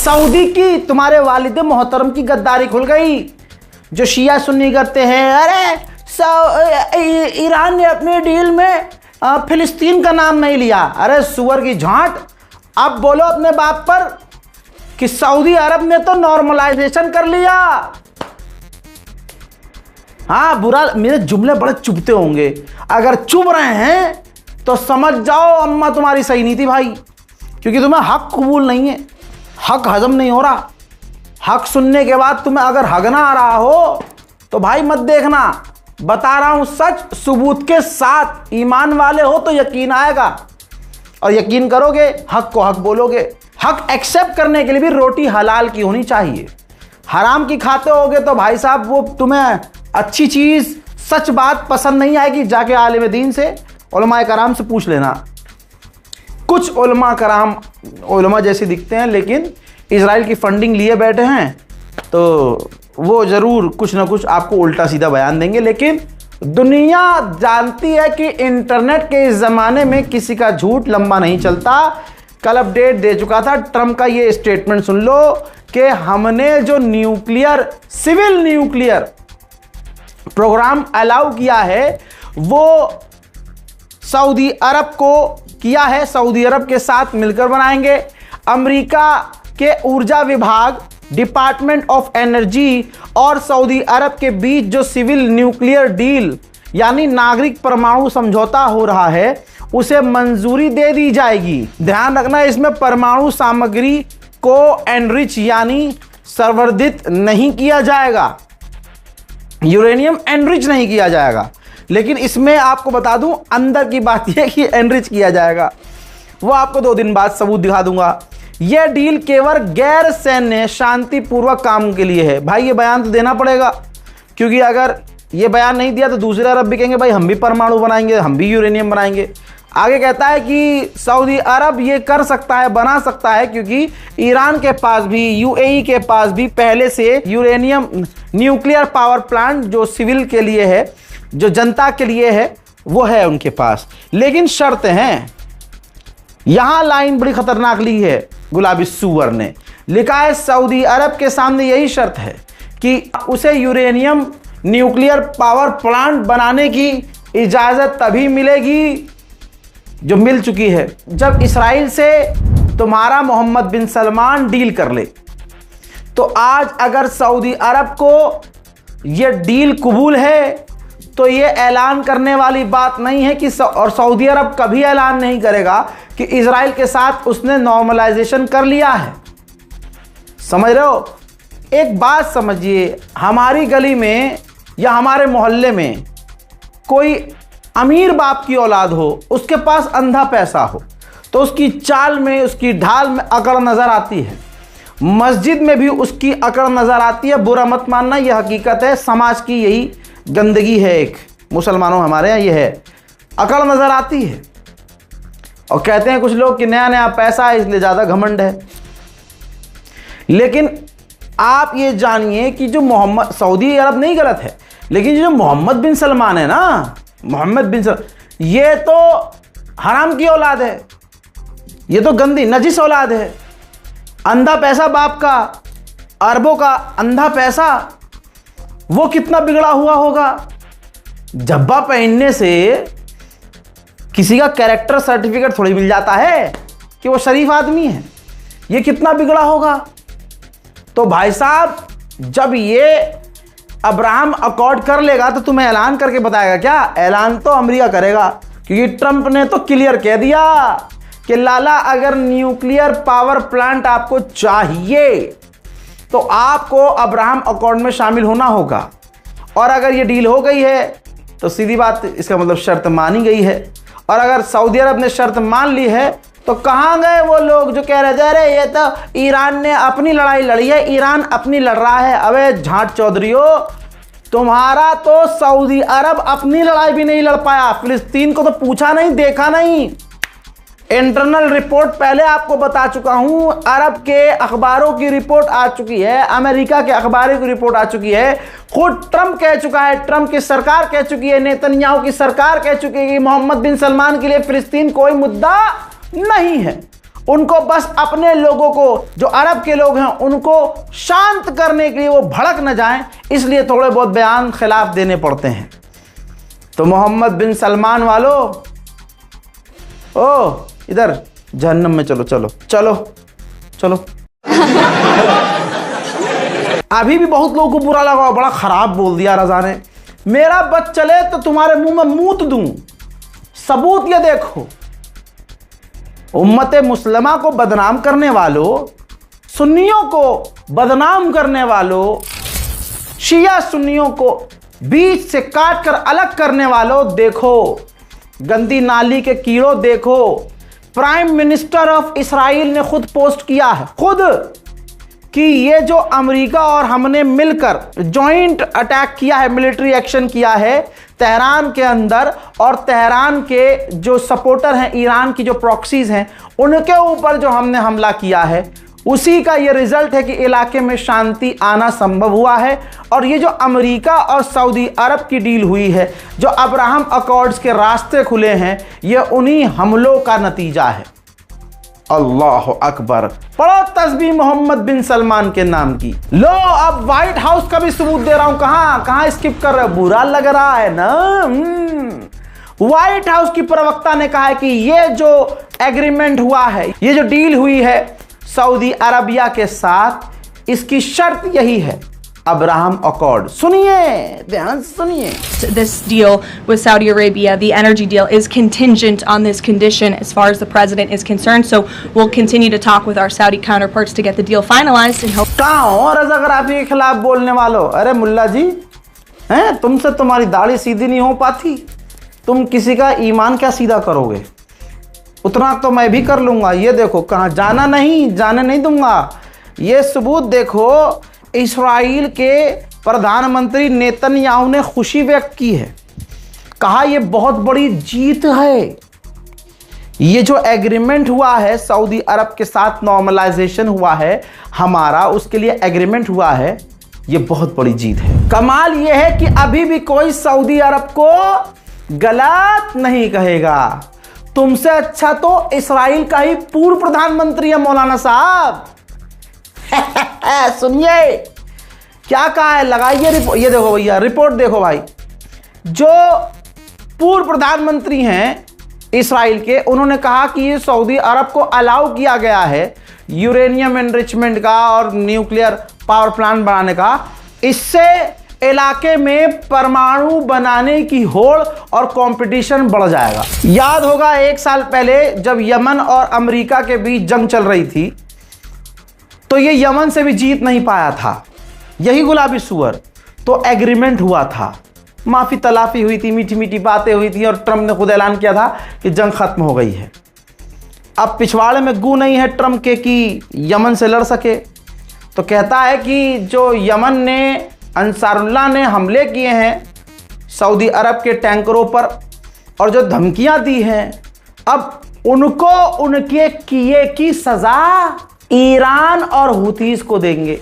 Saudi की तुम्हारे वालिद मोहतरम की गद्दारी खुल गई। जो शिया सुन्नी करते हैं, अरे ईरान ने अपने डील में फिलिस्तीन का नाम नहीं लिया। अरे सुअर की झांट, अब बोलो अपने बाप पर कि सऊदी अरब ने तो नॉर्मलाइजेशन कर लिया। हाँ, बुरा, मेरे जुमले बड़े चुभते होंगे, अगर चुभ रहे हैं तो समझ जाओ अम्मा तुम्हारी सही नहीं थी भाई, क्योंकि तुम्हें हक कबूल नहीं है, हक हजम नहीं हो रहा। हक सुनने के बाद तुम्हें अगर हगना आ रहा हो तो भाई मत देखना, बता रहा हूं सच सबूत के साथ। ईमान वाले हो तो यकीन आएगा और यकीन करोगे, हक को हक बोलोगे। हक एक्सेप्ट करने के लिए भी रोटी हलाल की होनी चाहिए। हराम की खाते होगे तो भाई साहब वो तुम्हें अच्छी चीज, सच बात पसंद नहीं आएगी। जाके आलिम दीन से, उलमा कराम से पूछ लेना। कुछ उलमा कराम उलमा जैसे दिखते हैं लेकिन इजराइल की फंडिंग लिए बैठे हैं, तो वो ज़रूर कुछ ना कुछ आपको उल्टा सीधा बयान देंगे। लेकिन दुनिया जानती है कि इंटरनेट के इस ज़माने में किसी का झूठ लंबा नहीं चलता। कल अपडेट दे चुका था ट्रंप का, ये स्टेटमेंट सुन लो कि हमने जो nuclear, civil nuclear program allow किया है वो सऊदी अरब को किया है, सऊदी अरब के साथ मिलकर बनाएंगे। अमेरिका के ऊर्जा विभाग, डिपार्टमेंट ऑफ एनर्जी और सऊदी अरब के बीच जो सिविल न्यूक्लियर डील यानी नागरिक परमाणु समझौता हो रहा है, उसे मंजूरी दे दी जाएगी। ध्यान रखना, इसमें परमाणु सामग्री को एनरिच यानी संवर्धित नहीं किया जाएगा, यूरेनियम एनरिच नहीं किया जाएगा। लेकिन इसमें आपको बता दूं, अंदर की बात यह कि एनरिच किया जाएगा, वो आपको 2 दिन बाद सबूत दिखा दूंगा। यह डील केवल गैर सैन्य शांतिपूर्वक काम के लिए है। भाई ये बयान तो देना पड़ेगा, क्योंकि अगर ये बयान नहीं दिया तो दूसरे अरब भी कहेंगे भाई हम भी परमाणु बनाएंगे, हम भी यूरेनियम बनाएंगे। आगे कहता है कि सऊदी अरब ये कर सकता है, बना सकता है, क्योंकि ईरान के पास भी, यूएई के पास भी पहले से यूरेनियम न्यूक्लियर पावर प्लांट जो सिविल के लिए है, जो जनता के लिए है, वो है उनके पास। लेकिन शर्त हैं, यहां लाइन बड़ी खतरनाक ली है गुलाबी सुअर ने, लिखा है सऊदी अरब के सामने यही शर्त है कि उसे यूरेनियम न्यूक्लियर पावर प्लांट बनाने की इजाजत तभी मिलेगी, जो मिल चुकी है, जब इसराइल से तुम्हारा मोहम्मद बिन सलमान डील कर ले। तो आज अगर सऊदी अरब को यह डील कबूल है तो ये ऐलान करने वाली बात नहीं है कि और सऊदी अरब कभी ऐलान नहीं करेगा कि इजराइल के साथ उसने नॉर्मलाइजेशन कर लिया है। समझ रहे हो? एक बात समझिए, हमारी गली में या हमारे मोहल्ले में कोई अमीर बाप की औलाद हो, उसके पास अंधा पैसा हो, तो उसकी चाल में, उसकी ढाल में अकड़ नज़र आती है। मस्जिद में भी उसकी अकड़ नज़र आती है। बुरा मत मानना, यह हकीकत है, समाज की यही गंदगी है। एक मुसलमानों हमारे यहाँ ये है, अकड़ नज़र आती है। और कहते हैं कुछ लोग कि नया नया पैसा है इसलिए ज़्यादा घमंड है। लेकिन आप ये जानिए कि जो मोहम्मद, सऊदी अरब नहीं गलत है, लेकिन जो मोहम्मद बिन सलमान है ना, मोहम्मद बिन सलमान, ये तो हराम की औलाद है, ये तो गंदी नजिस औलाद है। अंधा पैसा बाप का, अरबों का अंधा पैसा, वो कितना बिगड़ा हुआ होगा। जब्बा पहनने से किसी का कैरेक्टर सर्टिफिकेट थोड़ी मिल जाता है कि वो शरीफ आदमी है। ये कितना बिगड़ा होगा। तो भाई साहब, जब ये अब्राहम अकॉर्ड कर लेगा तो तुम्हें ऐलान करके बताएगा क्या? ऐलान तो अमेरिका करेगा, क्योंकि ट्रंप ने तो क्लियर कह दिया कि लाला अगर न्यूक्लियर पावर प्लांट आपको चाहिए तो आपको अब्राहम अकॉर्ड में शामिल होना होगा। और अगर ये डील हो गई है तो सीधी बात, इसका मतलब शर्त मानी गई है। और अगर सऊदी अरब ने शर्त मान ली है तो कहाँ गए वो लोग जो कह रहे थे अरे ये तो ईरान ने अपनी लड़ाई लड़ी है, ईरान अपनी लड़ रहा है। अबे झाट चौधरियो, तुम्हारा तो सऊदी अरब अपनी लड़ाई भी नहीं लड़ पाया, फिलिस्तीन को तो पूछा नहीं, देखा नहीं। इंटरनल रिपोर्ट पहले आपको बता चुका हूं, अरब के अखबारों की रिपोर्ट आ चुकी है, अमेरिका के अखबारों की रिपोर्ट आ चुकी है, खुद ट्रंप कह चुका है, ट्रंप की सरकार कह चुकी है, नेतन्याहू की सरकार कह चुकी है कि मोहम्मद बिन सलमान के लिए फिलिस्तीन कोई मुद्दा नहीं है। उनको बस अपने लोगों को, जो अरब के लोग हैं, उनको शांत करने के लिए वो भड़क न जाएं, इसलिए थोड़े बहुत बयान खिलाफ देने पड़ते हैं। तो मोहम्मद बिन सलमान वालों, ओ इधर जहन्नम में चलो चलो चलो चलो। अभी भी बहुत लोगों को बुरा लगा, बड़ा खराब बोल दिया रजा ने। मेरा बच चले तो तुम्हारे मुंह में मूत दूं। सबूत ये देखो, उम्मत मुस्लिमा को बदनाम करने वालों, सुन्नियों को बदनाम करने वालों, शिया सुन्नियों को बीच से काट कर अलग करने वालों, देखो गंदी नाली के कीड़ों, देखो प्राइम मिनिस्टर ऑफ इस्राइल ने खुद पोस्ट किया है, खुद, कि ये जो अमेरिका और हमने मिलकर जॉइंट अटैक किया है, मिलिट्री एक्शन किया है तेहरान के अंदर, और तेहरान के जो सपोर्टर हैं, ईरान की जो प्रॉक्सीज हैं, उनके ऊपर जो हमने हमला किया है, उसी का ये रिजल्ट है कि इलाके में शांति आना संभव हुआ है। और ये जो अमेरिका और सऊदी अरब की डील हुई है, जो अब्राहम अकॉर्ड्स के रास्ते खुले हैं, ये उन्हीं हमलों का नतीजा है। अल्लाह अकबर। पढ़ो तस्बीह मोहम्मद बिन सलमान के नाम की। लो अब व्हाइट हाउस का भी सबूत दे रहा हूं। कहां स्किप कर रहे हो? बुरा लग रहा है ना? व्हाइट हाउस की प्रवक्ता ने कहा है कि ये जो एग्रीमेंट हुआ है, ये जो डील हुई है सऊदी अरबिया के साथ, इसकी शर्त यही है, अब्राहम अकॉर्ड। सुनिए, ध्यान सुनिए। This deal with Saudi Arabia, the energy deal, is contingent on this condition as far as the president is concerned. So we'll continue to talk with our Saudi counterparts to get the deal finalized and hope. और अगर आप के खिलाफ बोलने वालों, अरे मुल्ला जी हैं, तुमसे तुम्हारी दाढ़ी सीधी नहीं हो पाती, तुम किसी का ईमान क्या सीधा करोगे? उतना तो मैं भी कर लूंगा। ये देखो, कहाँ जाने नहीं दूंगा। ये सबूत देखो, इस्राइल के प्रधानमंत्री नेतन्याहू ने खुशी व्यक्त की है, कहा यह बहुत बड़ी जीत है। ये जो एग्रीमेंट हुआ है सऊदी अरब के साथ, नॉर्मलाइजेशन हुआ है हमारा, उसके लिए एग्रीमेंट हुआ है, ये बहुत बड़ी जीत है। कमाल यह है कि अभी भी कोई सऊदी अरब को गलत नहीं कहेगा। तुमसे अच्छा तो इस्राइल का ही पूर्व प्रधानमंत्री है मौलाना साहब। सुनिए क्या कहा है, लगाइए रिपोर्ट। ये देखो भैया, रिपोर्ट देखो भाई। जो पूर्व प्रधानमंत्री हैं इस्राइल के, उन्होंने कहा कि ये सऊदी अरब को अलाउ किया गया है यूरेनियम एनरिचमेंट का और न्यूक्लियर पावर प्लांट बनाने का। इससे इलाके में परमाणु बनाने की होड़ और कंपटीशन बढ़ जाएगा। याद होगा 1 साल पहले जब यमन और अमेरिका के बीच जंग चल रही थी, तो ये यमन से भी जीत नहीं पाया था, यही गुलाबी सुअर। तो एग्रीमेंट हुआ था, माफी तलाफी हुई थी, मीठी मीठी बातें हुई थी, और ट्रम्प ने खुद ऐलान किया था कि जंग खत्म हो गई है। अब पिछवाड़े में गू नहीं है ट्रम्प के कि यमन से लड़ सके। तो कहता है कि जो यमन ने, अंसारुल्लाह ने हमले किए हैं सऊदी अरब के टैंकरों पर और जो धमकियां दी हैं, अब उनको उनके किए की सजा ईरान और हुतीज को देंगे।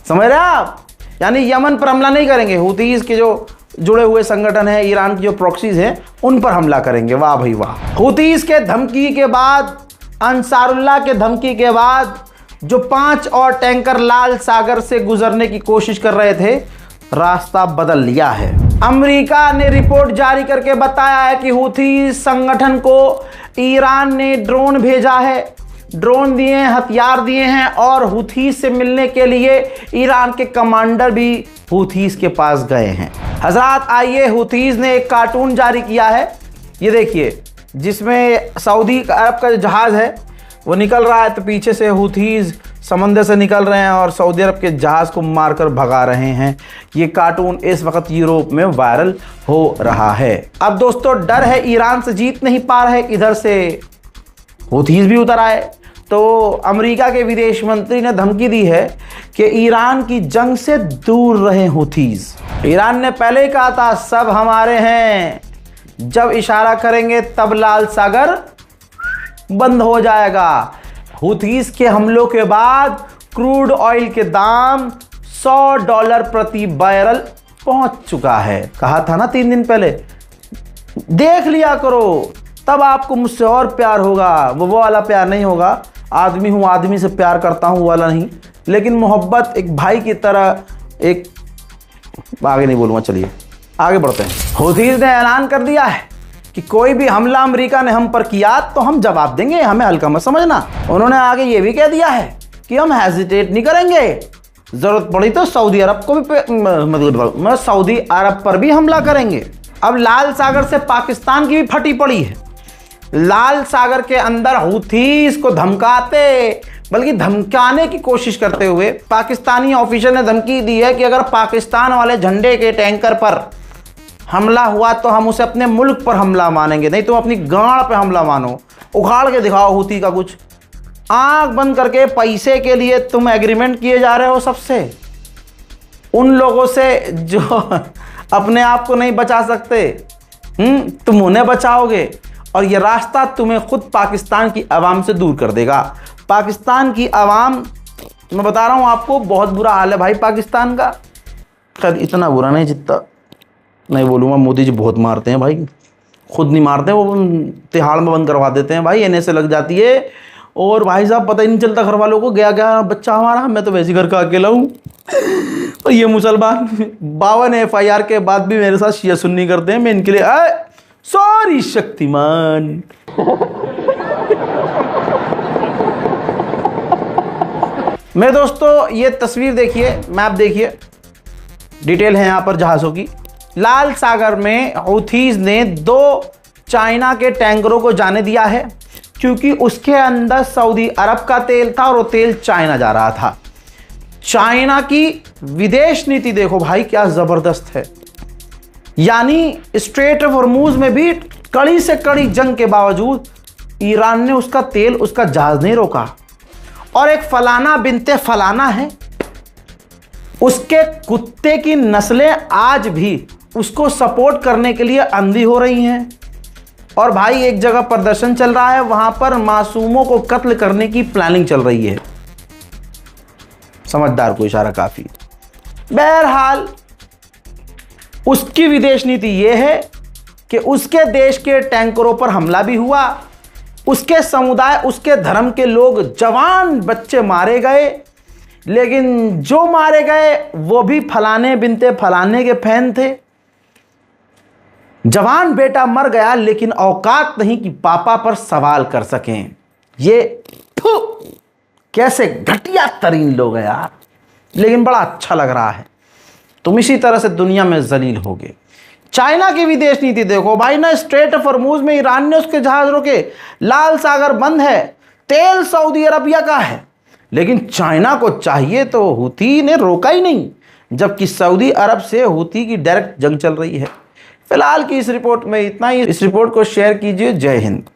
समझ रहे आप? यानी यमन पर हमला नहीं करेंगे, हुतीज के जो जुड़े हुए संगठन है, ईरान की जो प्रॉक्सीज हैं, उन पर हमला करेंगे। वाह भाई वाह। हुतीज के धमकी के बाद, अंसारुल्लाह के धमकी के बाद, जो 5 और टैंकर लाल सागर से गुजरने की कोशिश कर रहे थे, रास्ता बदल लिया है। अमेरिका ने रिपोर्ट जारी करके बताया है कि हुथी संगठन को ईरान ने ड्रोन भेजा है, ड्रोन दिए हैं, हथियार दिए हैं, और हुथी से मिलने के लिए ईरान के कमांडर भी हुथीज के पास गए हैं। हजरात आइए, हुथीज ने एक कार्टून जारी किया है, ये देखिए, जिसमें सऊदी अरब का जो जहाज है वो निकल रहा है, तो पीछे से हुथीज समंदर से निकल रहे हैं और सऊदी अरब के जहाज को मारकर भगा रहे हैं। ये कार्टून इस वक्त यूरोप में वायरल हो रहा है। अब दोस्तों, डर है ईरान से जीत नहीं पा रहे, इधर से हुथीज भी उतर आए। तो अमेरिका के विदेश मंत्री ने धमकी दी है कि ईरान की जंग से दूर रहे हुथीज। ईरान ने पहले ही कहा था सब हमारे हैं, जब इशारा करेंगे तब लाल सागर बंद हो जाएगा। हुथीज के हमलों के बाद क्रूड ऑयल के दाम $100 प्रति बैरल पहुंच चुका है। कहा था ना 3 दिन पहले, देख लिया करो तब आपको मुझसे और प्यार होगा। वो वाला प्यार नहीं होगा, आदमी हूँ आदमी से प्यार करता हूँ वाला नहीं, लेकिन मोहब्बत एक भाई की तरह। एक आगे नहीं बोलूँगा, चलिए आगे बढ़ते हैं। हूथीज़ ने ऐलान कर दिया है कि कोई भी हमला अमेरिका ने हम पर किया तो हम जवाब देंगे, हमें हल्का मत समझना। उन्होंने आगे ये भी कह दिया है कि हम हेजिटेट नहीं करेंगे, ज़रूरत पड़ी तो सऊदी अरब को भी सऊदी अरब पर भी हमला करेंगे। अब लाल सागर से पाकिस्तान की भी फटी पड़ी है। लाल सागर के अंदर हूथीज़ को धमकाते, बल्कि धमकाने की कोशिश करते हुए पाकिस्तानी ऑफिसर ने धमकी दी है कि अगर पाकिस्तान वाले झंडे के टैंकर पर हमला हुआ तो हम उसे अपने मुल्क पर हमला मानेंगे, नहीं तो अपनी गांड पे हमला मानो। उखाड़ के दिखाओ हूथी का कुछ। आंख बंद करके पैसे के लिए तुम एग्रीमेंट किए जा रहे हो सबसे, उन लोगों से जो अपने आप को नहीं बचा सकते। तुम उन्हें बचाओगे और ये रास्ता तुम्हें खुद पाकिस्तान की आवाम से दूर कर देगा। पाकिस्तान की आवाम, मैं बता रहा हूँ आपको, बहुत बुरा हाल है भाई पाकिस्तान का। खैर इतना बुरा नहीं जितना, नहीं बोलूँगा, मोदी जी बहुत मारते हैं भाई, खुद नहीं मारते, वो तिहाड़ में बंद करवा देते हैं भाई, एनए से लग जाती है। और भाई साहब पता ही नहीं चलता घर वालों को, गया क्या बच्चा हमारा, मैं तो वैसे घर का अकेला हूँ। और ये मुसलमान 52 FIR के बाद भी मेरे साथ शिया सुन्नी करते हैं, मैं इनके लिए सॉरी शक्तिमान। मेरे दोस्तों ये तस्वीर देखिए, मैप देखिए, डिटेल है यहाँ पर जहाज़ों की। लाल सागर में हूथीज़ ने 2 चाइना के टैंकरों को जाने दिया है, क्योंकि उसके अंदर सऊदी अरब का तेल था और वो तेल चाइना जा रहा था। चाइना की विदेश नीति देखो भाई क्या ज़बरदस्त है। यानी स्ट्रेट ऑफ हॉर्मूज में भी कड़ी से कड़ी जंग के बावजूद ईरान ने उसका तेल, उसका जहाज नहीं रोका। और एक फलाना बिनते फलाना है, उसके कुत्ते की नस्लें आज भी उसको सपोर्ट करने के लिए अंधी हो रही हैं। और भाई एक जगह प्रदर्शन चल रहा है, वहां पर मासूमों को कत्ल करने की प्लानिंग चल रही है। समझदार को इशारा काफी। बहरहाल उसकी विदेश नीति यह है कि उसके देश के टैंकरों पर हमला भी हुआ, उसके समुदाय, उसके धर्म के लोग, जवान बच्चे मारे गए, लेकिन जो मारे गए वो भी फलाने बिनते फलाने के फैन थे। जवान बेटा मर गया, लेकिन औकात नहीं कि पापा पर सवाल कर सकें। ये कैसे घटिया तरीन लोग हैं यार, लेकिन बड़ा अच्छा लग रहा है। तुम इसी तरह से दुनिया में जलील होगे। चाइना की विदेश नीति देखो भाई, ना स्ट्रेट ऑफ हॉर्मूज में ईरान ने उसके जहाज रोके, लाल सागर बंद है, तेल सऊदी अरबिया का है, लेकिन चाइना को चाहिए तो हूथी ने रोका ही नहीं, जबकि सऊदी अरब से हूथी की डायरेक्ट जंग चल रही है। फिलहाल की इस रिपोर्ट में इतना ही। इस रिपोर्ट को शेयर कीजिए। जय हिंद।